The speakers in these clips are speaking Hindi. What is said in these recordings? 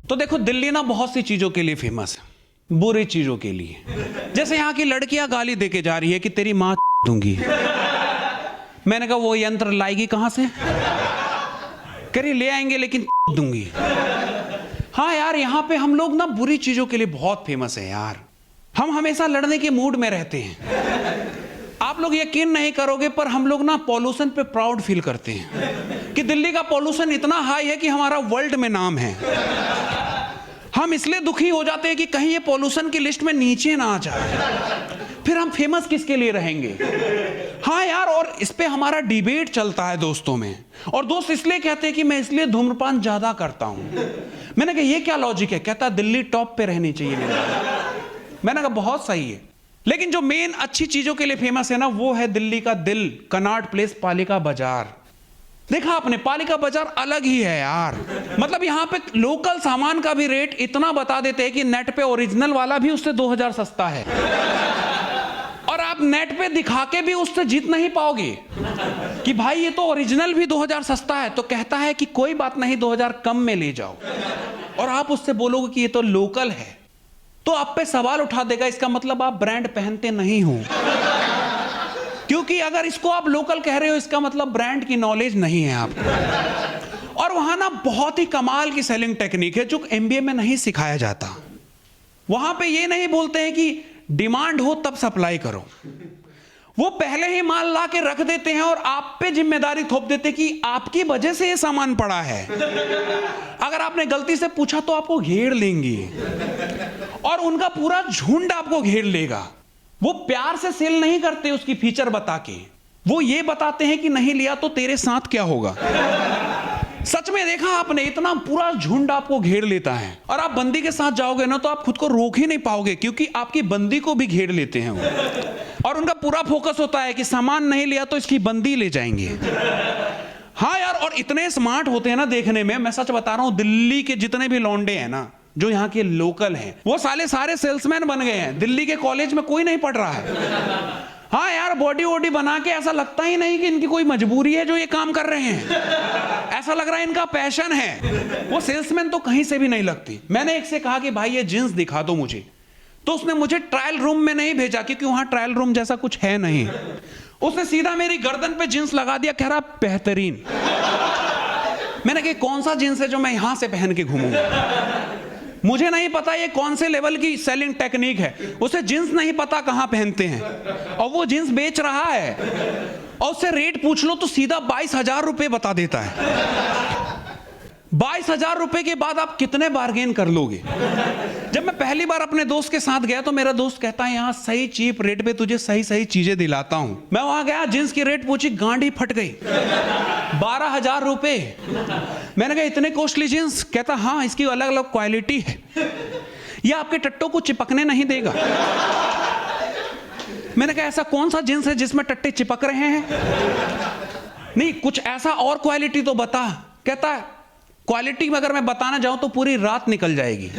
तो देखो, दिल्ली ना बहुत सी चीजों के लिए फेमस है, बुरी चीजों के लिए। जैसे यहाँ की लड़कियां गाली देके जा रही है कि तेरी माँ दूंगी। मैंने कहा वो यंत्र लाएगी कहां से? कह रही ले आएंगे लेकिन दूंगी। हाँ यार, यहाँ पे हम लोग ना बुरी चीजों के लिए बहुत फेमस है यार। हम हमेशा लड़ने के मूड में रहते हैं। आप लोग यकीन नहीं करोगे, पर हम लोग ना पॉल्यूशन पे प्राउड फील करते हैं कि दिल्ली का पॉल्यूशन इतना हाई है कि हमारा वर्ल्ड में नाम है। हम इसलिए दुखी हो जाते हैं कि कहीं ये पॉल्यूशन की लिस्ट में नीचे ना आ जाए, फिर हम फेमस किसके लिए रहेंगे? हाँ यार, और इस पे हमारा डिबेट चलता है दोस्तों में, और दोस्त इसलिए कहते हैं कि मैं इसलिए धूम्रपान ज्यादा करता हूं। मैंने कहा ये क्या लॉजिक है? कहता दिल्ली टॉप पे रहनी चाहिए। मैंने कहा बहुत सही है, लेकिन जो मेन अच्छी चीजों के लिए फेमस है ना, वो है दिल्ली का दिल, कनॉट प्लेस, पालिका बाजार। देखा आपने, पालिका बाजार अलग ही है यार। मतलब यहाँ पे लोकल सामान का भी रेट इतना बता देते हैं कि नेट पे ओरिजिनल वाला भी उससे 2000 सस्ता है, और आप नेट पे दिखा के भी उससे जीत नहीं पाओगे कि भाई ये तो ओरिजिनल भी 2000 सस्ता है। तो कहता है कि कोई बात नहीं, 2000 कम में ले जाओ, और आप उससे बोलोगे कि ये तो लोकल है, तो आप पे सवाल उठा देगा, इसका मतलब आप ब्रांड पहनते नहीं हो। क्योंकि अगर इसको आप लोकल कह रहे हो, इसका मतलब ब्रांड की नॉलेज नहीं है आपको। और वहां ना बहुत ही कमाल की सेलिंग टेक्निक है जो एमबीए में नहीं सिखाया जाता। वहां पे ये नहीं बोलते हैं कि डिमांड हो तब सप्लाई करो, वो पहले ही माल ला के रख देते हैं और आप पे जिम्मेदारी थोप देते हैं कि आपकी वजह से ये सामान पड़ा है। अगर आपने गलती से पूछा तो आपको घेर लेंगे, और उनका पूरा झुंड आपको घेर लेगा। वो प्यार से सेल नहीं करते उसकी फीचर बता के, वो ये बताते हैं कि नहीं लिया तो तेरे साथ क्या होगा। सच में देखा आपने, इतना पूरा झुंड आपको घेर लेता है, और आप बंदी के साथ जाओगे ना तो आप खुद को रोक ही नहीं पाओगे, क्योंकि आपकी बंदी को भी घेर लेते हैं वो। और उनका पूरा फोकस होता है कि सामान नहीं लिया तो इसकी बंदी ले जाएंगे। हाँ यार, और इतने स्मार्ट होते हैं ना देखने में, मैं सच बता रहा हूं, दिल्ली के जितने भी लौंडे हैं ना जो यहाँ के लोकल हैं, वो सारे सेल्समैन बन गए हैं। दिल्ली के कॉलेज में कोई नहीं पढ़ रहा है। हाँ यार, बॉडी वॉडी बना के ऐसा लगता ही नहीं कि इनकी कोई मजबूरी है जो ये काम कर रहे हैं, ऐसा लग रहा है इनका पैशन है। वो सेल्समैन तो कहीं से भी नहीं लगती। मैंने एक से कहा कि भाई ये जींस दिखा दो मुझे, तो उसने मुझे ट्रायल रूम में नहीं भेजा, क्योंकि वहां ट्रायल रूम जैसा कुछ है नहीं। उसने सीधा मेरी गर्दन पे जींस लगा दिया, कह रहा बेहतरीन। मैंने कहा कौन सा जींस है जो मैं यहां से पहन के घूमूंगा? मुझे नहीं पता ये कौन से लेवल की सेलिंग टेक्निक है। उसे जींस नहीं पता कहां पहनते हैं, और वो जींस बेच रहा है, और उससे रेट पूछ लो तो सीधा 22,000 रुपए बता देता है। 22,000 रुपए के बाद आप कितने बार्गेन कर लोगे? जब मैं पहली बार अपने दोस्त के साथ गया तो मेरा दोस्त कहता है यहाँ सही चीप रेट पे तुझे सही सही चीजें दिलाता हूं। मैं वहां गया, जींस की रेट पूछी, गांडी फट गई। 12,000 रुपए। मैंने कहा इतने कॉस्टली जींस? कहता हाँ, इसकी अलग अलग क्वालिटी है, ये आपके टट्टों को चिपकने नहीं देगा। मैंने कहा ऐसा कौन सा जींस है जिसमें टट्टे चिपक रहे हैं? नहीं, कुछ ऐसा और क्वालिटी तो बता। कहता है क्वालिटी में अगर मैं बताना जाऊं तो पूरी रात निकल जाएगी।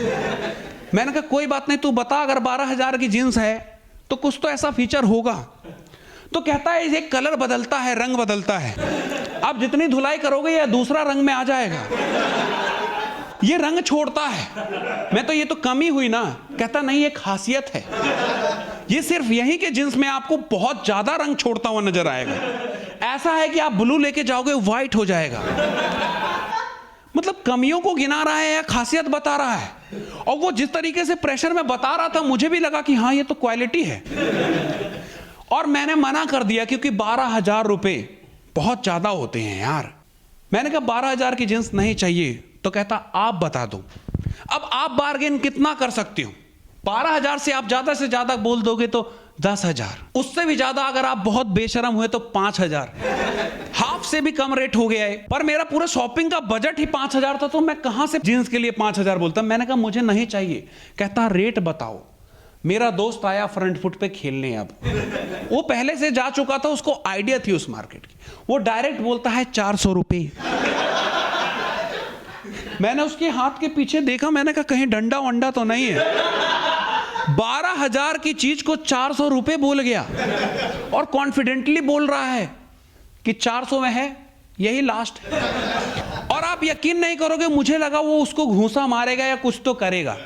मैंने कहा कोई बात नहीं, तू बता, अगर 12,000 की जींस है तो कुछ तो ऐसा फीचर होगा। तो कहता है ये कलर बदलता है, रंग बदलता है, आप जितनी धुलाई करोगे या दूसरा रंग में आ जाएगा, ये रंग छोड़ता है। मैं तो ये तो कमी हुई ना। कहता नहीं, ये खासियत है, ये सिर्फ यहीं के जींस में आपको बहुत ज्यादा रंग छोड़ता हुआ नजर आएगा। ऐसा है कि आप ब्लू लेके जाओगे व्हाइट हो जाएगा। मतलब कमियों को गिना रहा है या खासियत बता रहा है। और वो जिस तरीके से प्रेशर में बता रहा था, मुझे भी लगा कि हाँ ये तो क्वालिटी है, और मैंने मना कर दिया क्योंकि 12,000 रुपए बहुत ज्यादा होते हैं यार। मैंने कहा 12,000 की जींस नहीं चाहिए। तो कहता आप बता दो। अब आप बार्गेन कितना कर सकते हो? 12,000 से आप ज्यादा से ज्यादा बोल दोगे तो 10,000, उससे भी ज्यादा अगर आप बहुत बेशरम हुए तो 5,000, हाफ से भी कम रेट हो गया है। पर मेरा पूरा शॉपिंग का बजट ही 5,000 था, तो मैं कहां से जींस के लिए 5,000 बोलता। मैंने कहा मुझे नहीं चाहिए। कहता रेट बताओ। मेरा दोस्त आया फ्रंट फुट पे खेलने, अब वो पहले से जा चुका था, उसको आइडिया थी उस मार्केट की। वो डायरेक्ट बोलता है 400 रुपए। मैंने उसके हाथ के पीछे देखा, मैंने कहा कहीं डंडा वंडा तो नहीं है। 12,000 की चीज को 400 रुपए बोल गया, और कॉन्फिडेंटली बोल रहा है कि 400 में है यही लास्ट है। और आप यकीन नहीं करोगे, मुझे लगा वो उसको घूंसा मारेगा या कुछ तो करेगा,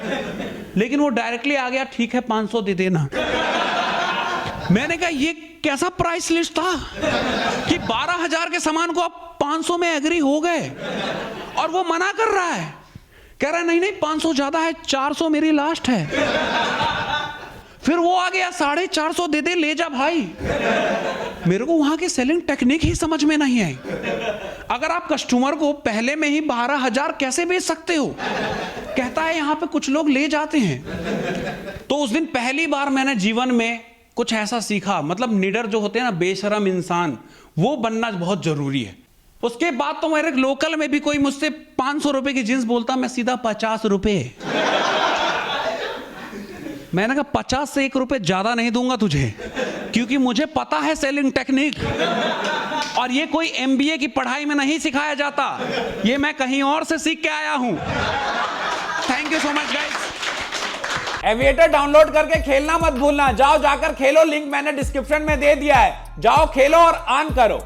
लेकिन वो डायरेक्टली आ गया, ठीक है 500 दे देना। मैंने कहा ये कैसा प्राइस लिस्ट था कि 12,000 के सामान को आप 500 में एग्री हो गए, और वो मना कर रहा है, कह रहा है नहीं नहीं 500 ज्यादा है, 400 मेरी लास्ट है। फिर वो आ गया 450 दे दे, ले जा भाई। मेरे को वहां की सेलिंग टेक्निक ही समझ में नहीं आई। अगर आप कस्टमर को पहले में ही 12,000 कैसे बेच सकते हो? कहता है यहां पे कुछ लोग ले जाते हैं। तो उस दिन पहली बार मैंने जीवन में कुछ ऐसा सीखा, मतलब निडर जो होते हैं ना, बेशरम इंसान, वो बनना बहुत जरूरी है। उसके बाद तो मेरे लोकल में भी कोई मुझसे 500 रुपए की जींस बोलता, मैं सीधा 50 रुपए। मैंने कहा 50 से 1 रुपए ज्यादा नहीं दूंगा तुझे, क्योंकि मुझे पता है सेलिंग टेक्निक, और ये कोई MBA की पढ़ाई में नहीं सिखाया जाता, ये मैं कहीं और से सीख के आया हूं। Thank you so much guys. Aviator download करके खेलना मत भूलना। जाओ जाकर खेलो, लिंक मैंने डिस्क्रिप्शन में दे दिया है। जाओ खेलो और अर्न करो।